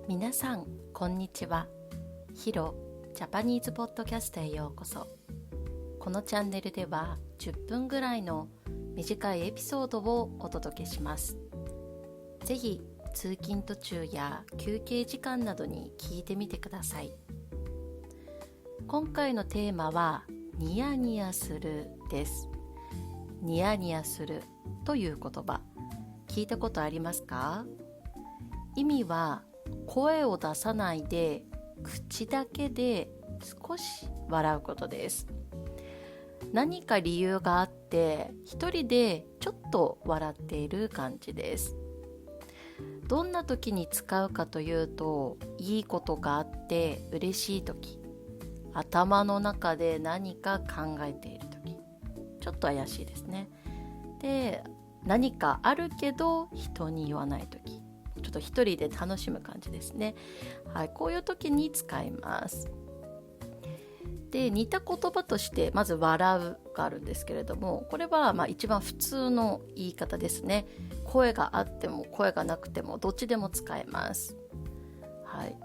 皆さんこんにちは。ヒロジャパニーズポッドキャストへようこそ。このチャンネルでは10分ぐらいの短いエピソードをお届けします。ぜひ通勤途中や休憩時間などに聞いてみてください。今回のテーマはニヤニヤするです。ニヤニヤするという言葉、聞いたことありますか？意味は声を出さないで口だけで少し笑うことです。何か理由があって一人でちょっと笑っている感じです。どんな時に使うかというと、いいことがあって嬉しい時、頭の中で何か考えている時、ちょっと怪しいですね。で、何かあるけど人に言わない時、ちょっと一人で楽しむ感じですね。はい、こういう時に使います。で、似た言葉としてまず笑うがあるんですけれども、これは一番普通の言い方ですね。声があっても声がなくてもどっちでも使えます。はい。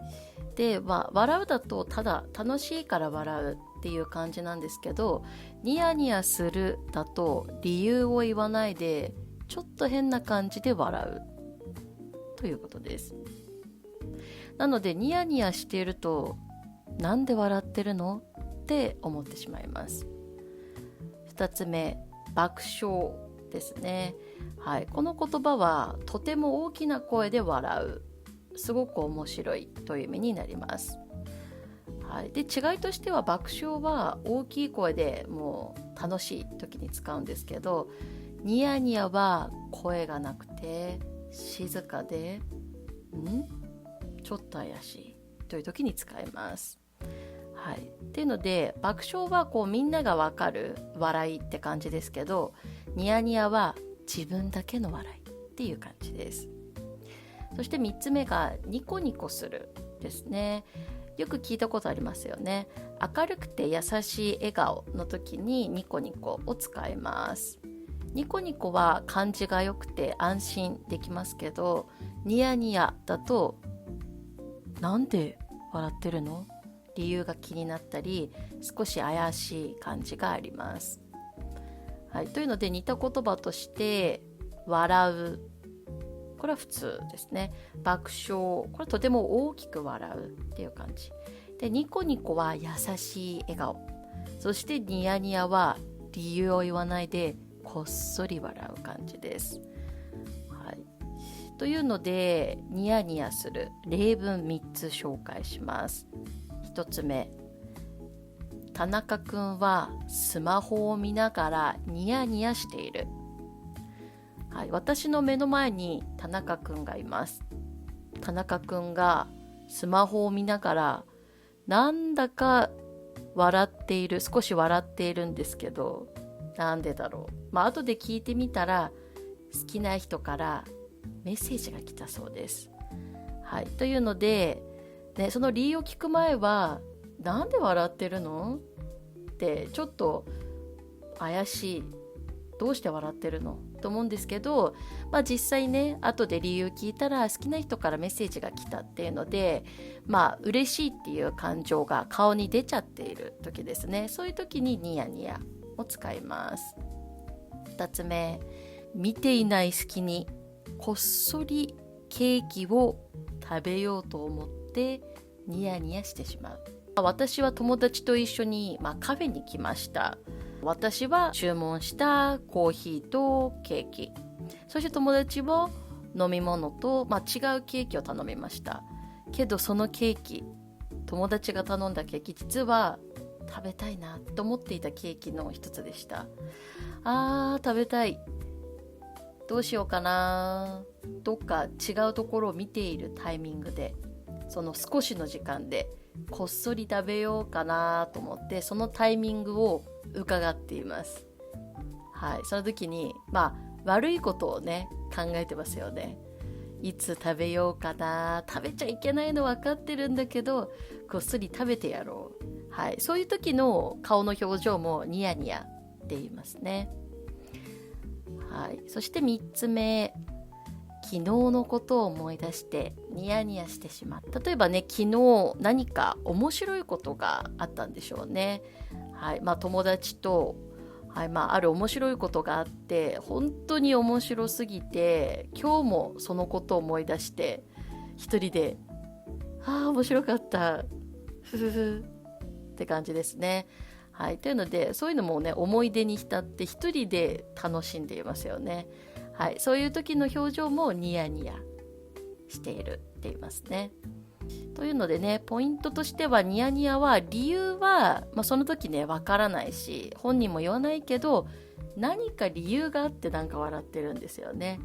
で、笑うだとただ楽しいから笑うっていう感じなんですけど、ニヤニヤするだと理由を言わないでちょっと変な感じで笑うということです。なのでニヤニヤしていると、なんで笑ってるのって思ってしまいます。2つ目、爆笑ですね。はい、この言葉はとても大きな声で笑う、すごく面白いという意味になります。はい、で、違いとしては爆笑は大きい声でもう楽しい時に使うんですけど、ニヤニヤは声がなくて静かでちょっと怪しいという時に使います。はい、っていうので、爆笑はみんながわかる笑いって感じですけど、ニヤニヤは自分だけの笑いっていう感じです。そして3つ目がニコニコするですね。よく聞いたことありますよね。明るくて優しい笑顔の時にニコニコを使います。ニコニコは感じが良くて安心できますけど、ニヤニヤだとなんで笑ってるの？理由が気になったり、少し怪しい感じがあります。はい、というので似た言葉として笑う、これは普通ですね。爆笑、これはとても大きく笑うっていう感じで、ニコニコは優しい笑顔、そしてニヤニヤは理由を言わないでこっそり笑う感じです。はい、というのでニヤニヤする例文3つ紹介します。1つ目、田中くんはスマホを見ながらニヤニヤしている。はい、私の目の前に田中くんがいます。田中くんがスマホを見ながらなんだか笑っている、少し笑っているんですけど、なんでだろう。後で聞いてみたら好きな人からメッセージが来たそうです。はい、というので、その理由を聞く前は、なんで笑ってるのってちょっと怪しい、どうして笑ってるのと思うんですけど、実際ね、後で理由聞いたら好きな人からメッセージが来たっていうので、嬉しいっていう感情が顔に出ちゃっている時ですね。そういう時にニヤニヤを使います。2つ目、見ていない隙にこっそりケーキを食べようと思ってニヤニヤしてしまう。私は友達と一緒に、カフェに来ました。私は注文したコーヒーとケーキ、そして友達は飲み物と、違うケーキを頼みました。けどそのケーキ、友達が頼んだケーキ、実は食べたいなと思っていたケーキの一つでした。食べたい、どうしようかな、どっか違うところを見ているタイミングで、その少しの時間でこっそり食べようかなと思って、そのタイミングを伺っています。はい、その時に悪いことをね、考えてますよね。いつ食べようかな、食べちゃいけないの分かってるんだけどこっそり食べてやろう。はい、そういう時の顔の表情もニヤニヤって言いますね。はい、そして3つ目、昨日のことを思い出してニヤニヤしてしまった。例えばね、昨日何か面白いことがあったんでしょうね。友達と、ある面白いことがあって、本当に面白すぎて今日もそのことを思い出して一人で面白かったふふふって感じですね。というので、そういうのもね、思い出に浸って一人で楽しんでいますよね。そういう時の表情もニヤニヤしているって言いますね。というのでね、ポイントとしては、ニヤニヤは理由は、その時ねわからないし、本人も言わないけど、何か理由があってなんか笑ってるんですよね。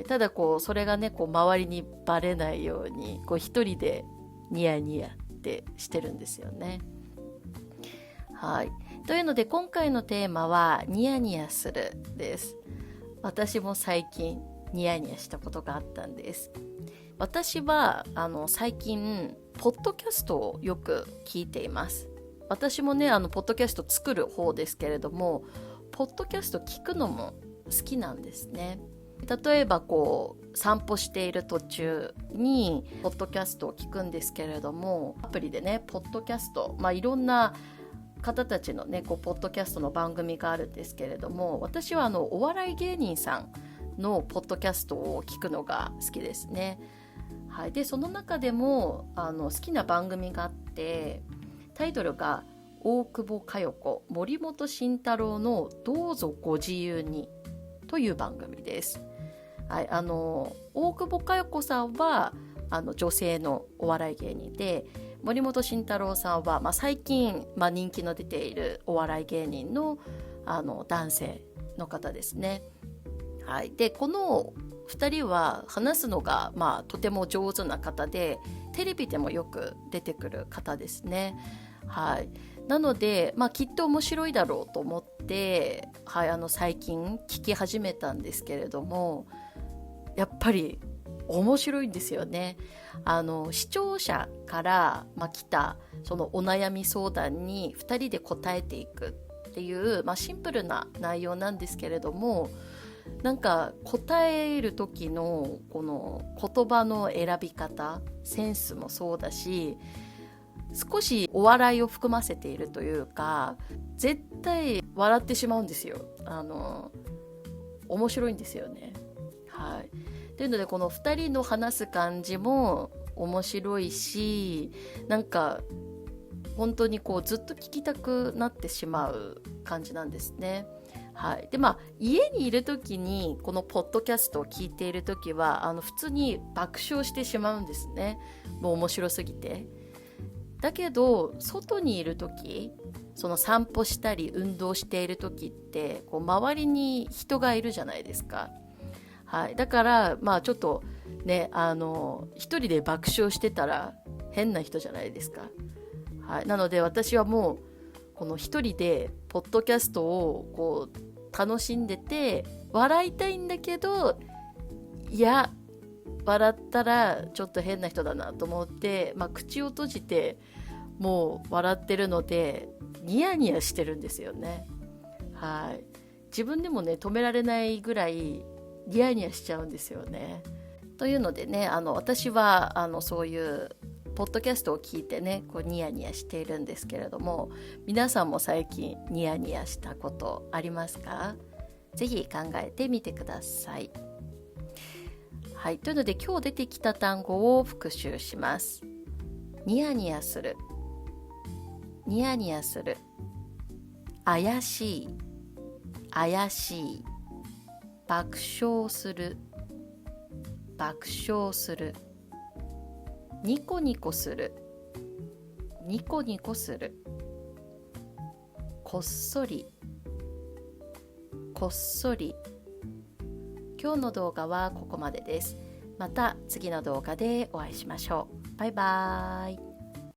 ただそれがね周りにバレないように一人でニヤニヤってしてるんですよね。というので、今回のテーマはニヤニヤするです。私も最近ニヤニヤしたことがあったんです。私は最近ポッドキャストをよく聞いています。私もねポッドキャスト作る方ですけれども、ポッドキャスト聞くのも好きなんですね。例えば散歩している途中にポッドキャストを聞くんですけれども、アプリでねポッドキャスト、いろんな方たちのねポッドキャストの番組があるんですけれども、私はお笑い芸人さんのポッドキャストを聞くのが好きですね。でその中でも好きな番組があって、タイトルが大久保佳代子森本慎太郎のどうぞご自由にという番組です。大久保佳代子さんは女性のお笑い芸人で、森本慎太郎さんは、最近、人気の出ているお笑い芸人の、男性の方ですね。でこの2人は話すのが、とても上手な方で、テレビでもよく出てくる方ですね。なので、きっと面白いだろうと思って、最近聞き始めたんですけれども、やっぱり面白いんですよね。視聴者から、来たそのお悩み相談に2人で答えていくっていう、シンプルな内容なんですけれども、なんか答える時のこの言葉の選び方、センスもそうだし、少しお笑いを含ませているというか、絶対笑ってしまうんですよ。面白いんですよね。というので、この2人の話す感じも面白いし、なんか本当にずっと聞きたくなってしまう感じなんですね。で家にいる時にこのポッドキャストを聞いている時は普通に爆笑してしまうんですね。もう面白すぎて。だけど外にいる時、その散歩したり運動している時って周りに人がいるじゃないですか。だからちょっとね一人で爆笑してたら変な人じゃないですか。なので私はもうこの一人でポッドキャストを楽しんでて、笑いたいんだけど、いや笑ったらちょっと変な人だなと思って、口を閉じてもう笑ってるので、ニヤニヤしてるんですよね。自分でもね止められないぐらいニヤニヤしちゃうんですよね。というのでね、私はそういうポッドキャストを聞いてねニヤニヤしているんですけれども、皆さんも最近ニヤニヤしたことありますか？ぜひ考えてみてください。というので、今日出てきた単語を復習します。ニヤニヤする、ニヤニヤする。怪しい、怪しい。爆笑する、爆笑する。ニコニコする、ニコニコする。こっそり、こっそり。今日の動画はここまでです。また次の動画でお会いしましょう。バイバーイ。